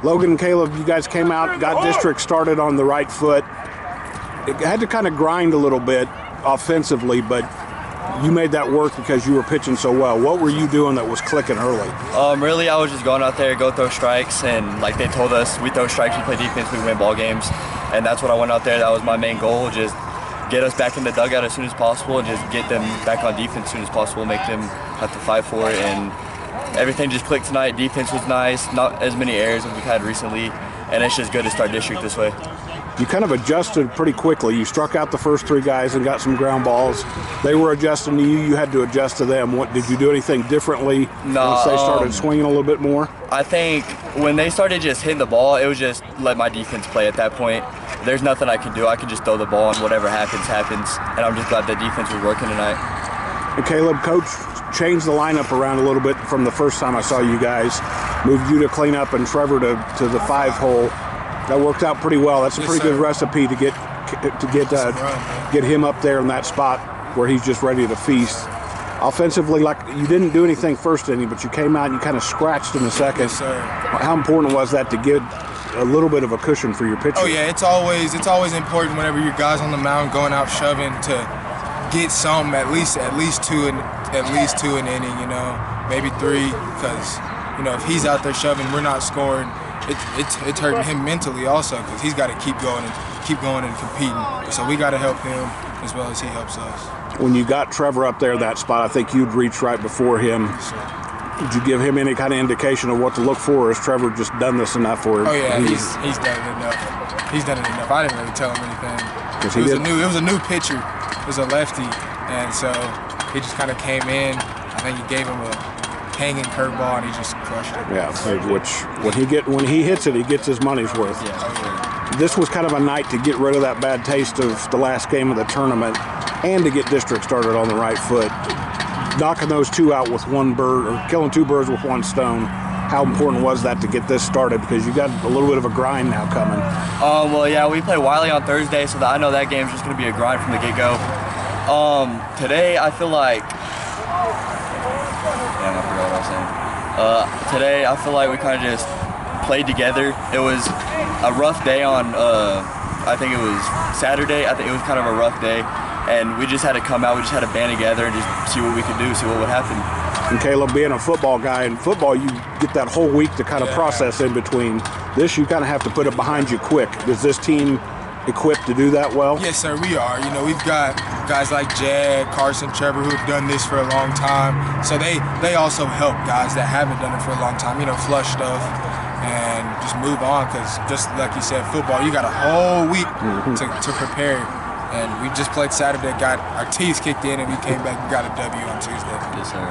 Logan and Kaleb, you guys came out, got district started on the right foot. It had to kind of grind a little bit offensively, but you made that work because you were pitching so well. What were you doing that was clicking early? Really, I was just going out there, go throw strikes, and like they told us, we throw strikes, we play defense, we win ball games, and that's what I went out there. That was my main goal, just get us back in the dugout as soon as possible and just get them back on defense as soon as possible, make them have to fight for it, and everything just clicked tonight. Defense was nice, not as many errors as we've had recently, and it's just good to start district this way. You kind of adjusted pretty quickly. You struck out the first 3 guys and got some ground balls. They were adjusting to you. You had to adjust to them. What did you do anything differently once they started swinging a little bit more? I think when they started just hitting the ball, it was just let my defense play at that point. There's nothing I can do. I can just throw the ball and whatever happens, happens. And I'm just glad the defense was working tonight. And Kaleb, coach changed the lineup around a little bit from the first time I saw you guys. Moved you to clean up and Trevor to the 5-hole. That worked out pretty well. That's a pretty good recipe to get him up there in that spot where he's just ready to feast. Offensively, like you didn't do anything first inning, but you came out and you kind of scratched in the second. Yes, sir. How important was that to get a little bit of a cushion for your pitcher? Oh yeah, it's always important whenever your guys on the mound going out shoving to get some at least two an inning, you know, maybe 3, because you know if he's out there shoving, we're not scoring. It's hurting him mentally also because he's got to keep going and competing. So we got to help him as well as he helps us. When you got Trevor up there that spot, I think you'd reached right before him. Did you give him any kind of indication of what to look for, or has Trevor just done this enough for him? Oh yeah, he's done it enough. He's done it enough. I didn't really tell him anything. It was a new pitcher. It was a lefty, and so he just kind of came in. I think he gave him a hanging curveball and he just crushed it. Yeah, which when he hits it, he gets his money's worth. Yeah. This was kind of a night to get rid of that bad taste of the last game of the tournament and to get district started on the right foot. Knocking those 2 out with 1 bird, or killing 2 birds with 1 stone. How important was that to get this started? Because you got a little bit of a grind now coming. Well, yeah, we play Wiley on Thursday, so I know that game's just going to be a grind from the get-go. Today, I feel like today, I feel like we kind of just played together. It was a rough day on, I think it was Saturday. I think it was kind of a rough day. And we just had to come out, we just had to band together and just see what we could do, see what would happen. And Kaleb, being a football guy, in football you get that whole week to kind of process in between. This, you kind of have to put it behind you quick. Is this team equipped to do that well? Yes, sir, we are. You know, we've got guys like Jed, Carson, Trevor who have done this for a long time. So they also help guys that haven't done it for a long time, you know, flush stuff and just move on, because just like you said, football, you got a whole week to prepare. And we just played Saturday, got our teeth kicked in, and we came back and got a W on Tuesday. Yes, sir.